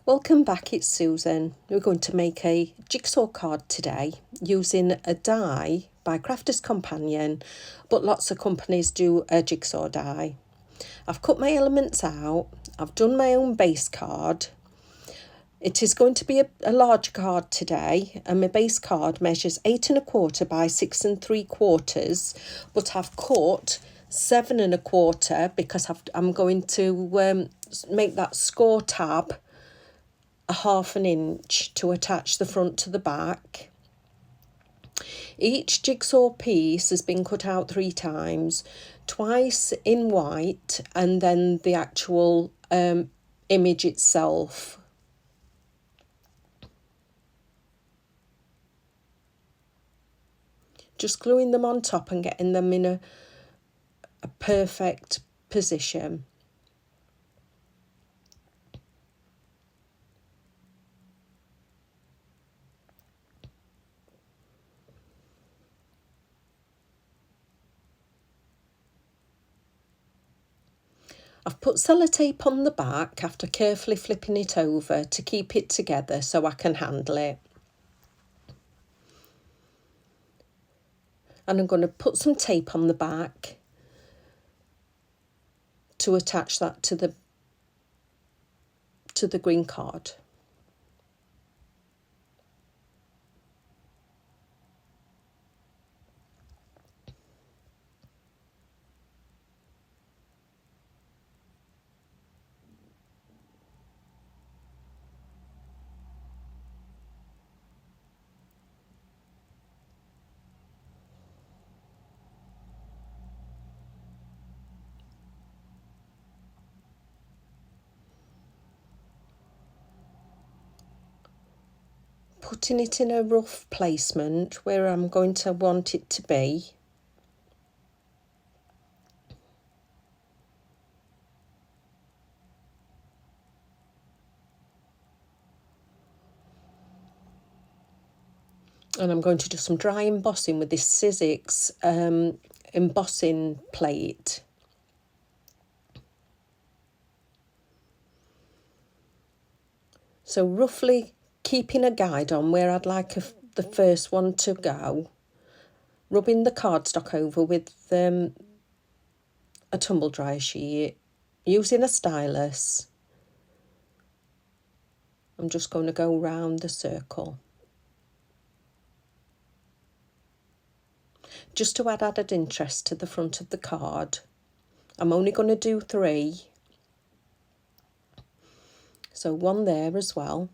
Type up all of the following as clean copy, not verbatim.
Welcome back, it's Susan. We're going to make a jigsaw card today using a die by Crafter's Companion, but lots of companies do a jigsaw die. I've cut my elements out, I've done my own base card. It is going to be a large card today, and my base card measures 8 1/4 by 6 3/4, but I've cut 7 1/4 because I'm going to make that score tab a 1/2 inch to attach the front to the back. Each jigsaw piece has been cut out 3 times, twice in white and then the actual image itself. Just gluing them on top and getting them in a perfect position. I've put sellotape on the back after carefully flipping it over to keep it together so I can handle it. And I'm going to put some tape on the back to attach that to the green card. Putting it in a rough placement where I'm going to want it to be. And I'm going to do some dry embossing with this Sizzix embossing plate. So roughly keeping a guide on where I'd like the first one to go, rubbing the cardstock over with a tumble dryer sheet, using a stylus. I'm just going to go round the circle. Just to add added interest to the front of the card. I'm only going to do 3. So 1 there as well.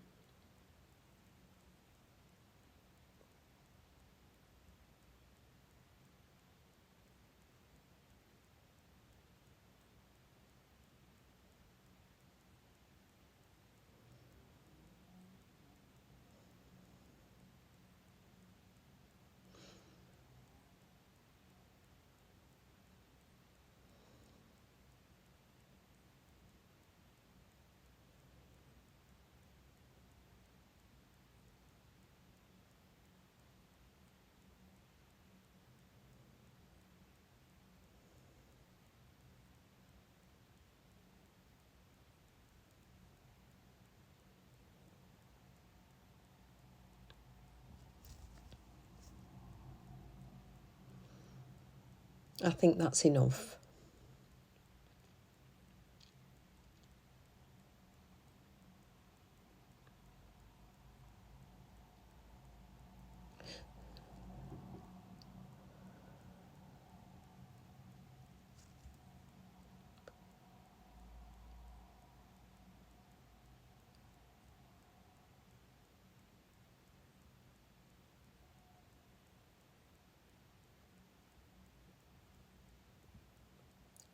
I think that's enough.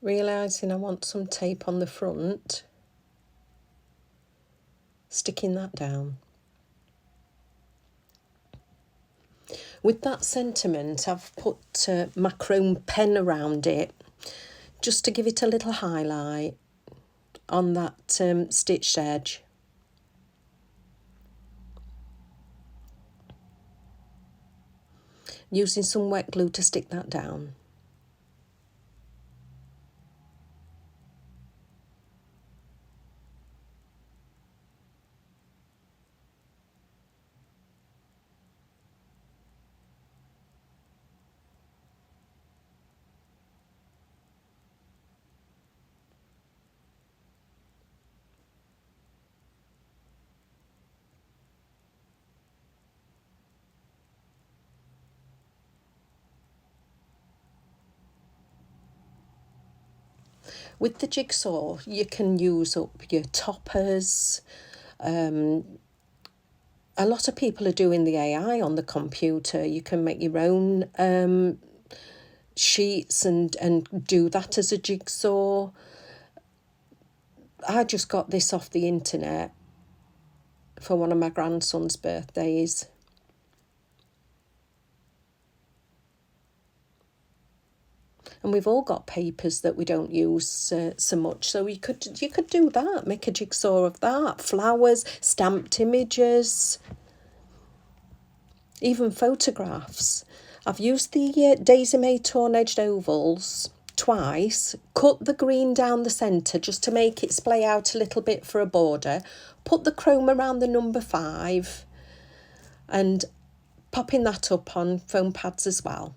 Realising I want some tape on the front, sticking that down. With that sentiment, I've put my chrome pen around it, just to give it a little highlight on that stitched edge. Using some wet glue to stick that down. With the jigsaw, you can use up your toppers. A lot of people are doing the AI on the computer. You can make your own sheets and do that as a jigsaw. I just got this off the internet for one of my grandson's birthdays. And we've all got papers that we don't use so much, so you could do that, make a jigsaw of that, flowers, stamped images, even photographs. I've used the Daisy May torn edged ovals twice, cut the green down the centre just to make it splay out a little bit for a border, put the chrome around the number 5 and popping that up on foam pads as well.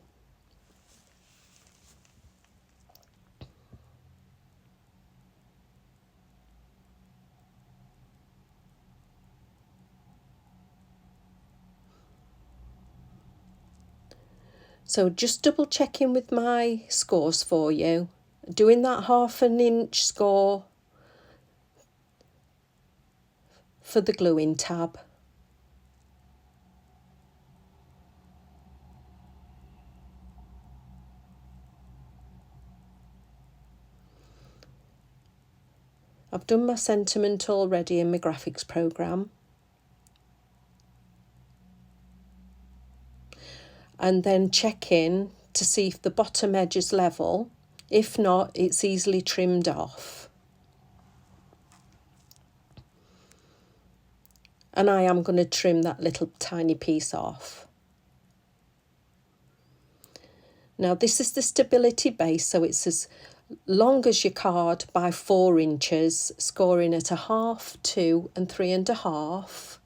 So just double checking with my scores for you. Doing that 1/2 inch score for the gluing tab. I've done my sentiment already in my graphics program. And then check in to see if the bottom edge is level. If not, it's easily trimmed off. And I am going to trim that little tiny piece off. Now this is the stability base, so it's as long as your card by 4 inches, scoring at 1/2, 2 and 3.5.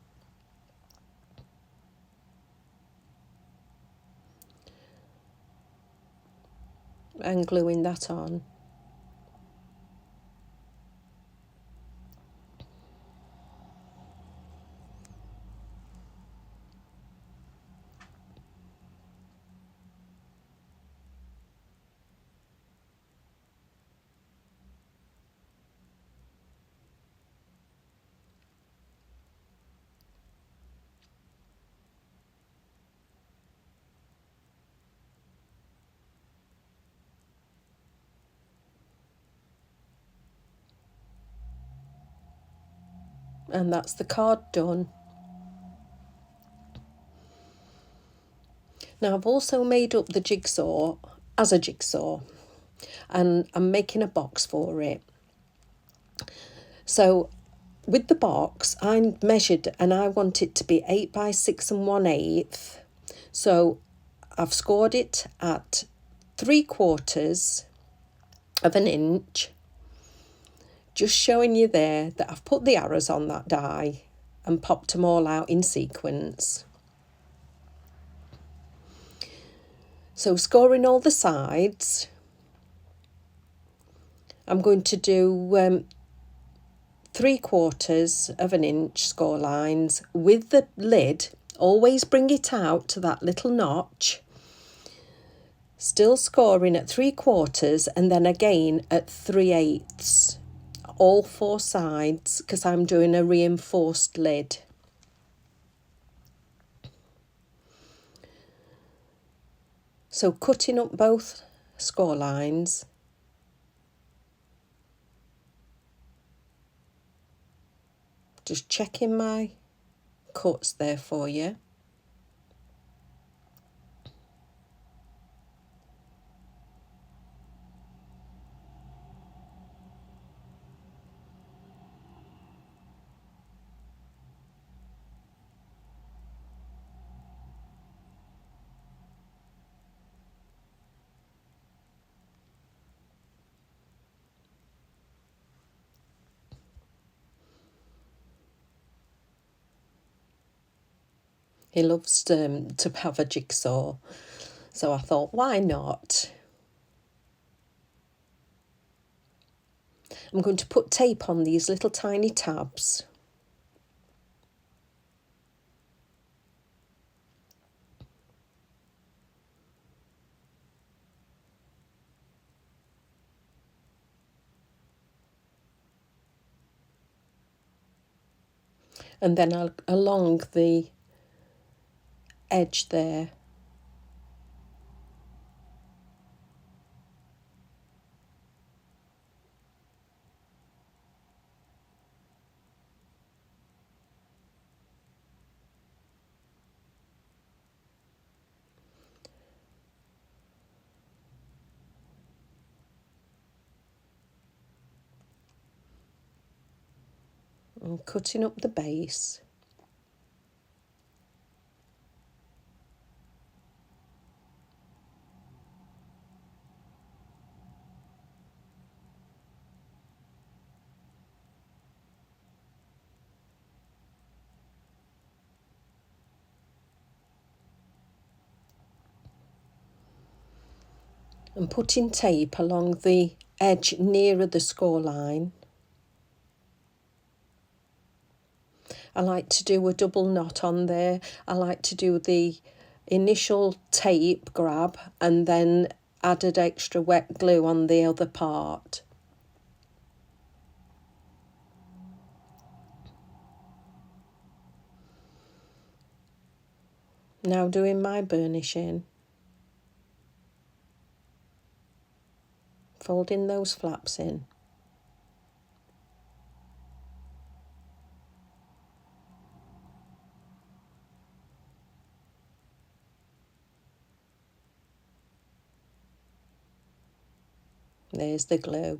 And gluing that on. And that's the card done. Now I've also made up the jigsaw as a jigsaw and I'm making a box for it. So with the box I measured and I want it to be 8 by 6 1/8. So I've scored it at 3/4 of an inch. Just showing you there that I've put the arrows on that die and popped them all out in sequence. So scoring all the sides, I'm going to do 3/4 of an inch score lines with the lid. Always bring it out to that little notch. Still scoring at 3/4 and then again at 3/8. All 4 sides because I'm doing a reinforced lid. So cutting up both score lines. Just checking my cuts there for you. He loves to have a jigsaw, so I thought, why not? I'm going to put tape on these little tiny tabs. and then along the edge there. And cutting up the base. And putting tape along the edge nearer the score line. I like to do a double knot on there. I like to do the initial tape grab and then added extra wet glue on the other part. Now doing my burnishing. Folding those flaps in. There's the glue.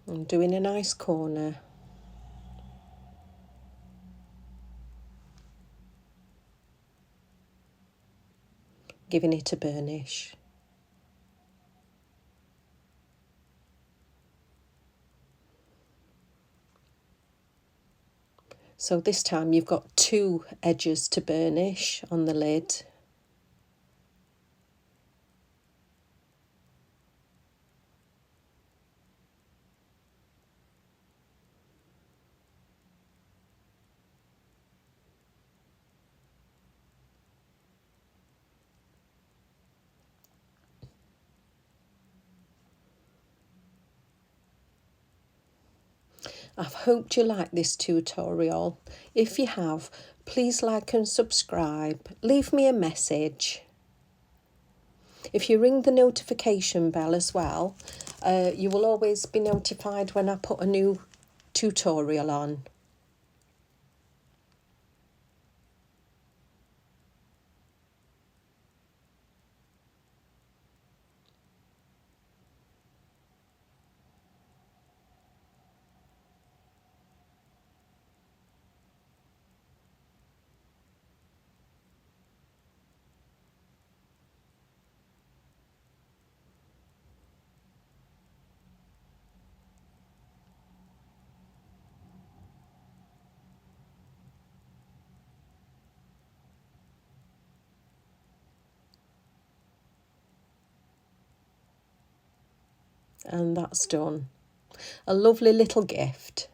I'm doing a nice corner. Giving it a burnish. So this time you've got 2 edges to burnish on the lid. I've hoped you like this tutorial. If you have, please like and subscribe. Leave me a message. If you ring the notification bell as well, you will always be notified when I put a new tutorial on. And that's done. A lovely little gift.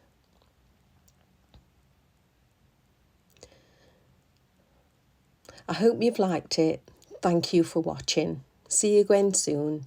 I hope you've liked it. Thank you for watching. See you again soon.